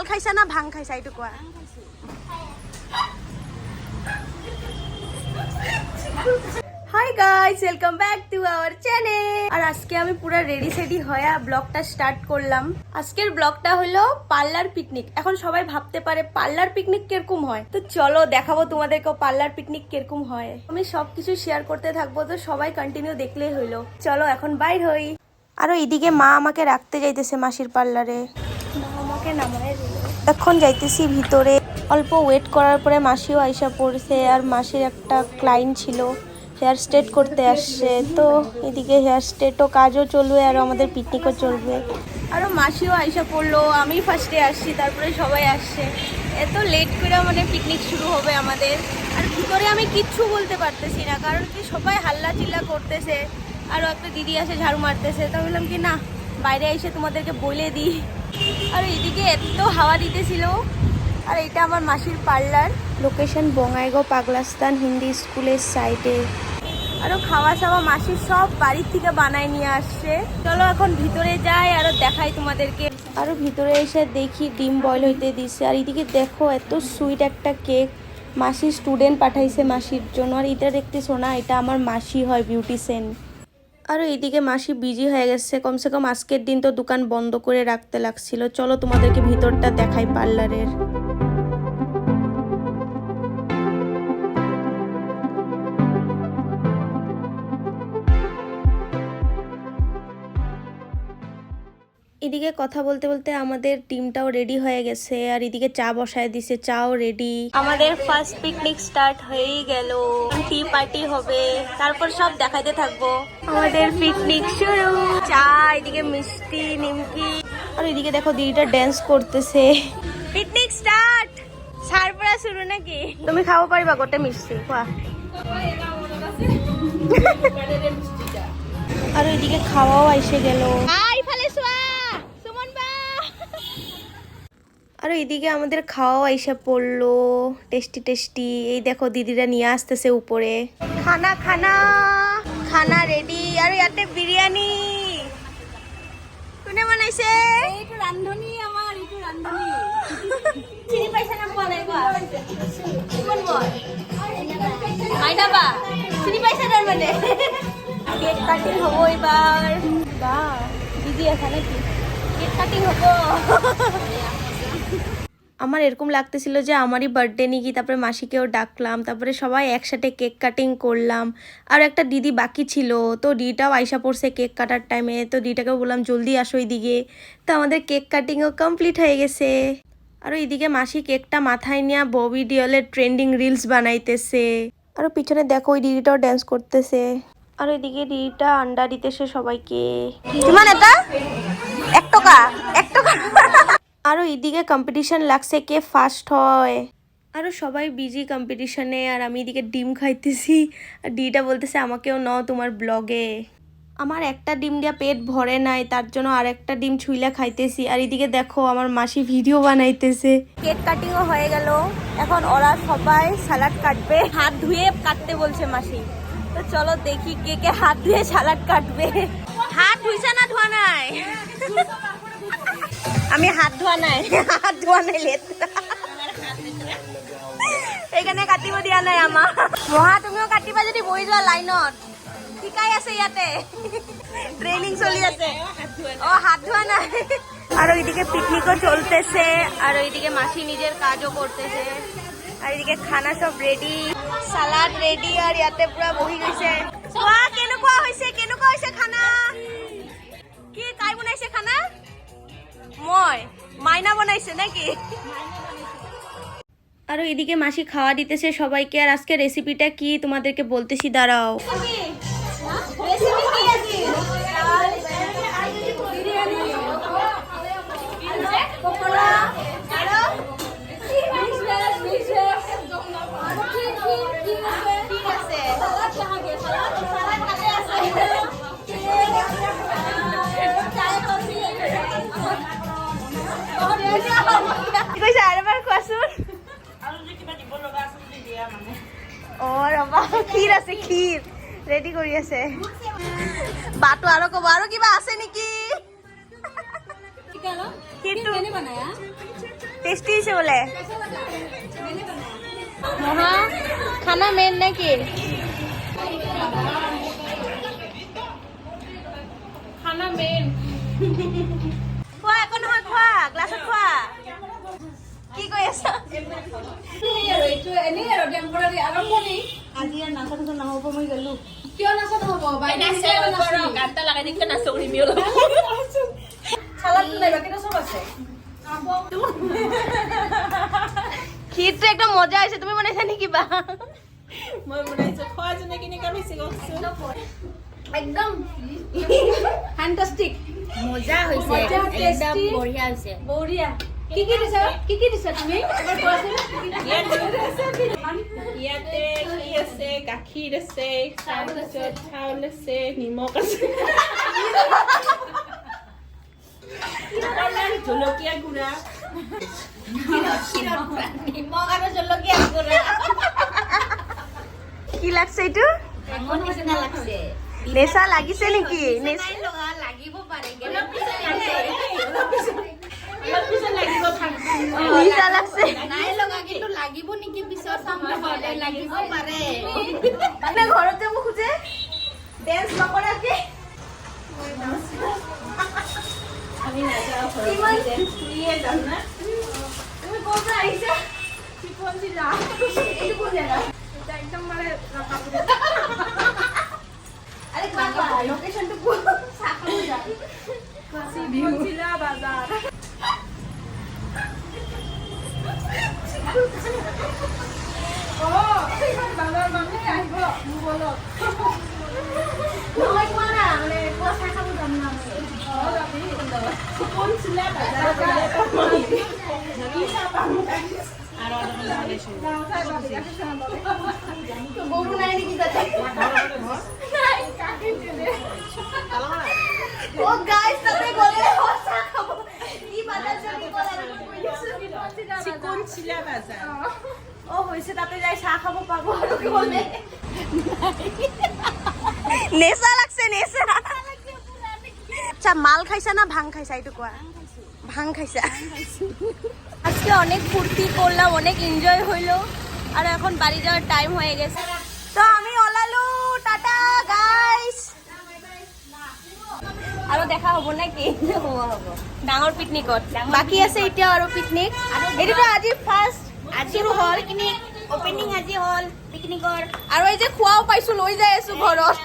খাইছা না ভাং খাইছা এইটো কোৱা hi guys welcome back to our channel আর আজকে আমি পুরো রেডি সেডি হয়ে ব্লগটা স্টার্ট করলাম আজকের ব্লগটা হলো পার্লার পিকনিক এখন সবাই ভাবতে পারে পার্লার পিকনিক কিরকম হয় তো চলো দেখাবো তোমাদেরকে পার্লার পিকনিক কিরকম হয় আমি সবকিছু শেয়ার করতে থাকবো তো সবাই কন্টিনিউ দেখলেই হইলো চলো এখন বাইর হই আর এইদিকে মা আমাকে রাখতে যাইতেছে মাসির পার্লারে মা আমাকে নামায় দিল এখন যাইতেছি ভিতরে অল্প ওয়েট করার পরে মাসিও আইসা পড়ছে আর মাসির একটা ক্লায়েন্ট ছিল হেয়ার স্ট্রেট করতে আসছে তো এদিকে হেয়ার স্ট্রেটও কাজও চলবে আর আমাদের পিকনিকও চলবে আরও মাসিও আইসা পড়লো আমি ফার্স্টে আসছি তারপরে সবাই আসছে এত লেট করে মানে পিকনিক শুরু হবে আমাদের আর ভিতরে আমি কিচ্ছু বলতে পারতেছি না কারণ কি সবাই হাল্লা চিল্লা করতেছে আর একটা দিদি আসে ঝাড়ু মারতেছে তো বললাম কি না বাইরে এসে তোমাদেরকে বলে দিই আর এদিকে এত হাওয়া দিতেছিল আর এটা আমার মাসির পার্লার লোকেশন বঙ্গাইগাঁও পাগলাস্তান হিন্দি স্কুলের সাইডে আরো খাওয়া সাওয়া মাসির সব বাড়ির থেকে বানায় নিয়ে আসছে চলো এখন ভিতরে যাই আরো দেখাই তোমাদেরকে আরো ভিতরে এসে দেখি ডিম বয়েল হইতে দিছে আর এদিকে দেখো এত সুইট একটা কেক মাসির স্টুডেন্ট পাঠাইছে মাসির জন্য আর এটা দেখতেছো না এটা আমার মাসি হয় বিউটিশিয়ান আর এইদিকে মাসি বিজি হয়ে গেছে কমসে কম আজকের দিন তো দোকান বন্ধ করে রাখতে লাগছিল চলো তোমাদেরকে ভিতরটা দেখাই পার্লারের এদিকে কথা বলতে বলতে আমাদের টিমটাও রেডি হয়ে গেছে আর এদিকে চা বসায় দিছে চাও রেডি আমাদের ফার্স্ট পিকনিক স্টার্ট হয়েই গেল টি পার্টি হবে তারপর সব দেখাইতে থাকবো আমাদের পিকনিক শুরু চা এদিকে মিষ্টি নিমকি আর এদিকে দেখো দিদিটা ড্যান্স করতেছে পিকনিক স্টার্ট সারপরা শুরু নাকি তুমি খাবো পারিবা গোটে মিষ্টি খোয়া আর ওইদিকে খাওয়াও এসে গেল আর এইদিকে আমাদের খাওয়াও আইসা পড়লো টেস্টি টেস্টি এই দেখো দিদিরা নিয়ে আসতেছে উপরে খানা খানা খানা রেডি আর ইয়াতে বিরিয়ানি কোনে বানাইছে এইটো রান্ধনি আমার এইটো রান্ধনি চিনি পাইছা না কোৱা নাই কোৱা কোন মই আইনা বা চিনি পাইছা তার মানে কেক কাটিং হবো এবার বা দিদি আছে নাকি কেক কাটিং হবো আমার এরকম লাগতেছিল যে আমারই বার্থডে নাকি তারপরে মাসিকেও ডাকলাম তারপরে সবাই একসাথে কেক কাটিং করলাম আর একটা দিদি বাকি ছিল তো দিদিটাও আইসা পড়ছে কেক কাটার টাইমে তো দিদিটাকেও বললাম জলদি আসো এইদিকে তো আমাদের কেক কাটিংও কমপ্লিট হয়ে গেছে আর এইদিকে মাসি কেকটা মাথায় নিয়ে ববি ডিওলের ট্রেন্ডিং রিলস বানাইতেছে আর পিছনে দেখো ওই দিদিটাও ড্যান্স করতেছে আর ওইদিকে দিদিটা আন্ডা দিতেছে সবাইকে মানে এটা 1 টাকা 1 টাকা আরও এদিকে কম্পিটিশন লাগছে কে ফার্স্ট হয় আরও সবাই বিজি কম্পিটিশনে আর আমি এদিকে ডিম খাইতেছি আর দিদিটা বলতেছে আমাকেও নাও তোমার ব্লগে আমার একটা ডিম দিয়া পেট ভরে নাই তার জন্য আর একটা ডিম ছুইলা খাইতেছি আর এদিকে দেখো আমার মাসি ভিডিও বানাইতেছে কেক কাটিংও হয়ে গেল এখন ওরা সবাই সালাড কাটবে হাত ধুয়ে কাটতে বলছে মাসি তো চলো দেখি কে কে হাত ধুয়ে সালাড কাটবে হাত ধুইছা না ধোয়া নাই আমি হাত ধোয়া নাই লেট এইখানে কাটিব দিয়া নাই আমার মহা তুমিও কাটিবা যদি বহি যোৱা লাইনত শিকাই আছে ইয়াতে ট্রেনিং চলি আছে ও হাত ধোয়া নাই আর ওইদিকে পিকনিকও চলতেছে আর ওইদিকে মাসি নিজের কাজও করতেছে আর এদিকে খানা সব রেডি সালাড রেডি আর ইয়াতে পুরা বহি গৈছে কোৱা কেনেকুৱা হৈছে খানা কি কাই বনাইছে খানা মই মাইনা বানাইছে নাকি আর এদিকে মাসি খাওয়া দিতেছে সবাইকে আর আজকে রেসিপিটা কি তোমাদেরকে বলতেছি দাঁড়াও ক্ষীর আছে ক্ষীর রেডি কৰি আছে বাটো আৰু কব আৰু কিবা আছে নেকি টেস্টি হয়েছে বলে মহা খানা মেন নাকি খানা মেন খোৱা একো নহয় খোৱা গ্লাছত খোৱা কি কৈ আছা এইটো এনেই আৰু টেম্পৰাৰী আৰম্ভণি আজি আৰু নাচা নাচা নহ'ব মই গ'লো কিয় নাচা নহ'ব গানটা লগাই দি কিয় নাচো কৰিমি অলপ চালাদটো নাই বাকীটো চব আছে ক্ষীৰটো একদম মজা হৈছে তুমি বনাইছা নেকি বা মই বনাইছো খোৱা জনে কেনেকা হৈছে কওকচোন একদম ফ্যান্টাস্টিক মজা হৈছে মজা, একদম tasty। বঢ়িয়া হৈছে বঢ়িয়া কি দিছা তুমি এবাৰ কোৱাচোন ইয়াতে কি আছে গাখীৰ আছে তাৰপিছত চাউল আছে নিমখ আছে জলকীয়া গুড়া নিমখ আৰু জলকীয়া গুড়া কি লাগছে এইটো এখন নিচিনা লাগছে নেশা লাগিছে নেকি লাগিব পাৰে অলপ পিছত লাগিব নিশা লাগছে নাই লগা কিন্তু লাগিব নেকি পিছত চাম নহ'লে লাগিব পাৰে মানে ঘৰতে মোক খোজে ডেন্স নকৰাকে আমি নাযাওঁ ইমান ফুৰিয়ে যাম না তুমি ক'ৰ পৰা আহিছা শিপন জিলা এইটো কোন জেগা এটা একদম মানে আরে কোৱা লোকেশনটো কোন চাকৰি যা শিপন জিলা বাজাৰ বাজাৰ মানুহে আহিব মোবাইলত নহয় কোৱা না মানে কোৱা চাহ খাব যাম না শিপন জিলা বাজাৰত গৰু নাই নেকি তাতে ও গাইস তাতে গলে চাহ খাব কি বাজার চলি গলা চিকন চিলা বাজাৰ ও হৈছে তাতে যাই চাহ খাব পাব আৰু গলে নেশা লাগছে নেশা আচ্ছা মাল খাইছা না ভাং খাইছা এইটো কোৱা ভাং খাইছা আজকে অনেক ফুর্তি করলাম অনেক এনজয় হইলো আর এখন বাড়ি যাওয়ার টাইম হয়ে গেছে তো আমি ওলালো টাটা গাইস আৰু দেখা হ'ব নাকি ডাঙৰ পিকনিকত বাকি আছে এতিয়া আৰু পিকনিক এইটো আজি ফাৰ্ষ্ট আজি হ'ল পিকনিক অপেনিং আজি হ'ল পিকনিকৰ আৰু এই যে খোৱাও পাইছো লৈ যাই আছো ঘৰত